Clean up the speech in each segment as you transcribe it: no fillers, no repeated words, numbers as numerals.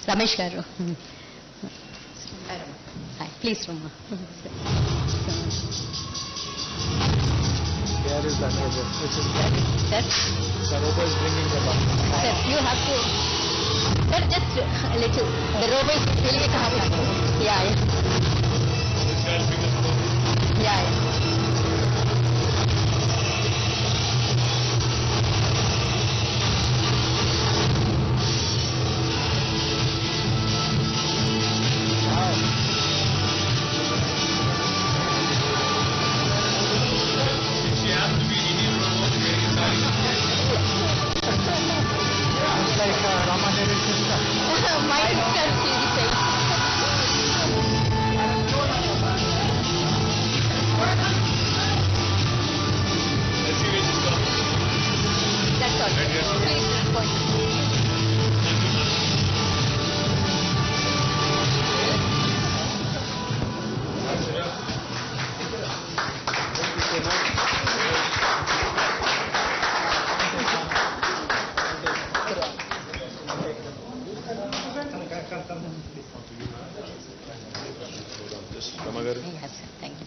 Ramesh garu. Hi, please, Rama. There is that robot. Which is Sir, the robot is bringing them up. sir, you have to. Sir, just a little. The robot will be coming. Yeah, yeah. Yeah, yeah. My sister, she said. That's all. Please point. Yes, sir. Thank you.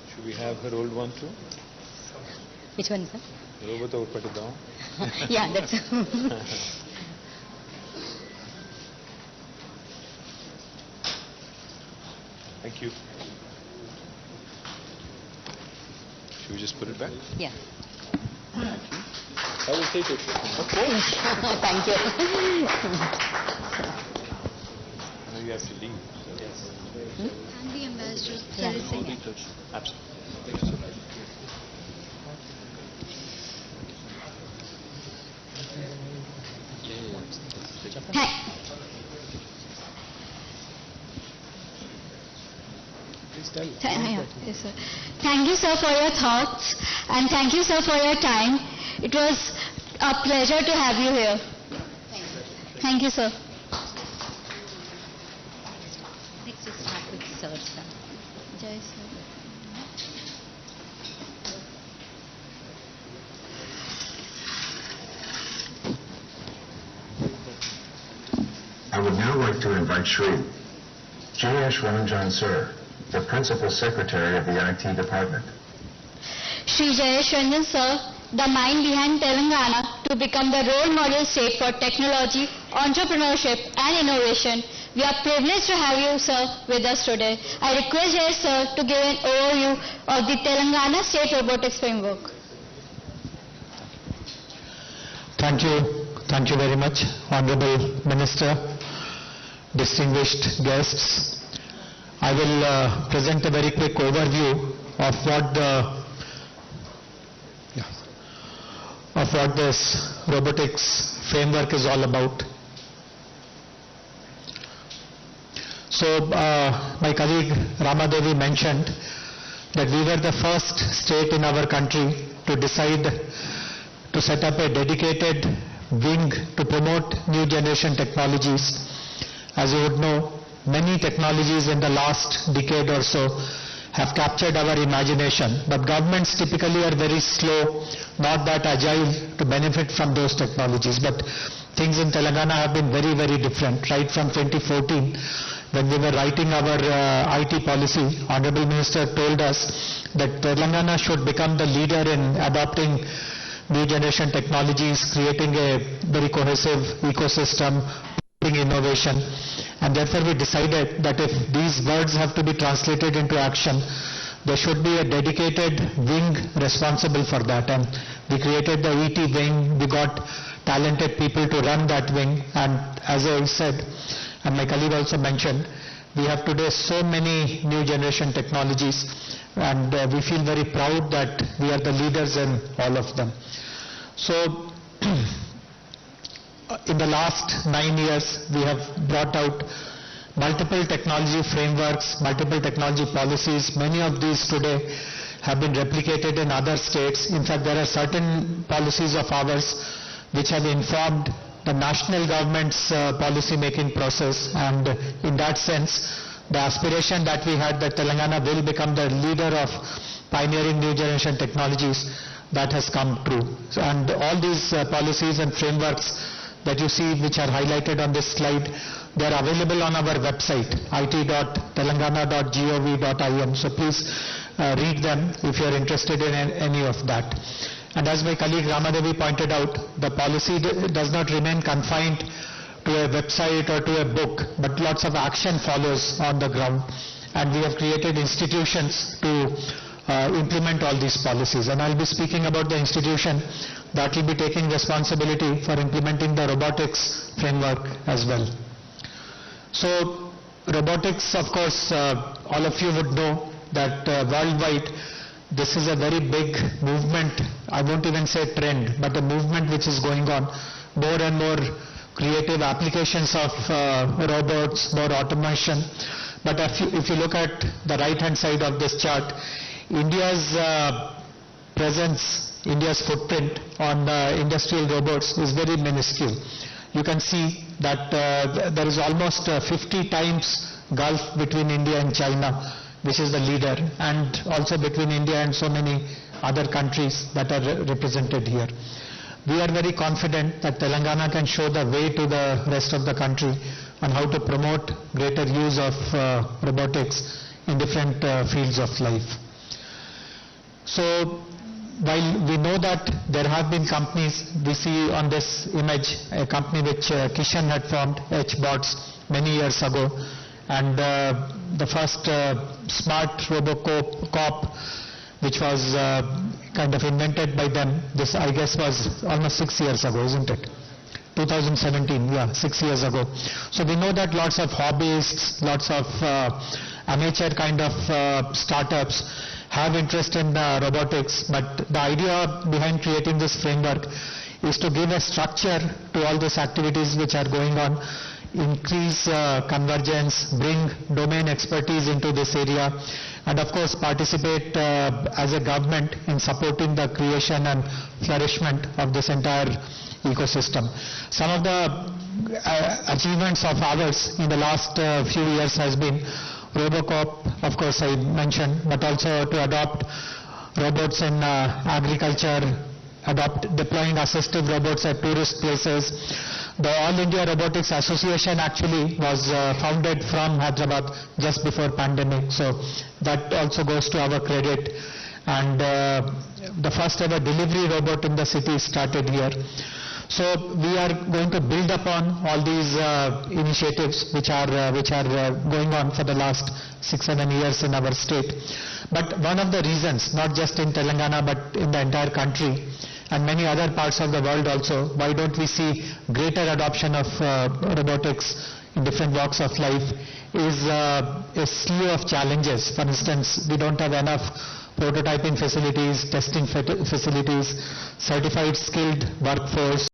Should we have her old one too? Which one, sir? Robot over put it down. Yeah, that's. Thank you. Should we just put it back? Yeah. I will take it. Thank you. Now you have to leave. Yes. And the ambassador, Yeah. Absolutely. Yes, sir. Thank you, sir, for your thoughts, and thank you, sir, for your time. It was a pleasure to have you here. Thank you, sir. Next we start with sir, sir. Jai sir. I would now like to invite Shri J.S. Ranjan Sir, the Principal Secretary of the IT Department. Shri Jayesh Ranjan, sir, the mind behind Telangana to become the role model state for technology, entrepreneurship and innovation. We are privileged to have you, sir, with us today. I request Jayesh, sir, to give an overview of the Telangana State Robotics Framework. Thank you very much, Honorable Minister, distinguished guests. I will present a very quick overview of what this robotics framework is all about. So, my colleague Ramadevi mentioned that we were the first state in our country to decide to set up a dedicated wing to promote new generation technologies. As you would know, many technologies in the last decade or so have captured our imagination, but governments typically are very slow, not that agile to benefit from those technologies. But things in Telangana have been very, very different. Right from 2014, when we were writing our IT policy, Honorable Minister told us that Telangana should become the leader in adopting new generation technologies, creating a very cohesive ecosystem, innovation, and therefore we decided that if these words have to be translated into action, there should be a dedicated wing responsible for that, and we created the ET wing. We got talented people to run that wing, and as I said, and my colleague also mentioned, we have today so many new generation technologies, and we feel very proud that we are the leaders in all of them. So in the last 9 years, we have brought out multiple technology frameworks, multiple technology policies. Many of these today have been replicated in other states. In fact, there are certain policies of ours which have informed the national government's policy making process, and in that sense, the aspiration that we had that Telangana will become the leader of pioneering new generation technologies, that has come true. And all these policies and frameworks that you see which are highlighted on this slide, they are available on our website, it.telangana.gov.in. So please read them if you are interested in any of that. And as my colleague Ramadevi pointed out, the policy does not remain confined to a website or to a book, but lots of action follows on the ground. And we have created institutions to implement all these policies. And I'll be speaking about the institution that will be taking responsibility for implementing the robotics framework as well. So robotics, of course, all of you would know that worldwide this is a very big movement. I won't even say trend, but a movement which is going on. More and more creative applications of robots, more automation. But if you look at the right-hand side of this chart, India's presence, India's footprint on industrial robots is very minuscule. You can see that there is almost 50 times gulf between India and China, which is the leader, and also between India and so many other countries that are represented here. We are very confident that Telangana can show the way to the rest of the country on how to promote greater use of robotics in different fields of life. So while we know that there have been companies, we see on this image a company which Kishan had formed, HBots, many years ago, and the first smart Robocop, which was kind of invented by them, this I guess was almost 6 years ago, isn't it? 2017, yeah, 6 years ago. So we know that lots of hobbyists, lots of amateur kind of startups have interest in robotics, but the idea behind creating this framework is to give a structure to all these activities which are going on, increase convergence, bring domain expertise into this area, and of course participate as a government in supporting the creation and flourishment of this entire ecosystem. Some of the achievements of ours in the last few years has been Robocop, of course I mentioned, but also to adopt robots in agriculture, deploying assistive robots at tourist places. The All India Robotics Association actually was founded from Hyderabad just before pandemic, so that also goes to our credit. And the first ever delivery robot in the city started here. So we are going to build upon all these initiatives which are going on for the last 6-7 years in our state. But one of the reasons, not just in Telangana but in the entire country and many other parts of the world also, why don't we see greater adoption of robotics in different walks of life is a slew of challenges. For instance, we don't have enough prototyping facilities, testing facilities, certified skilled workforce,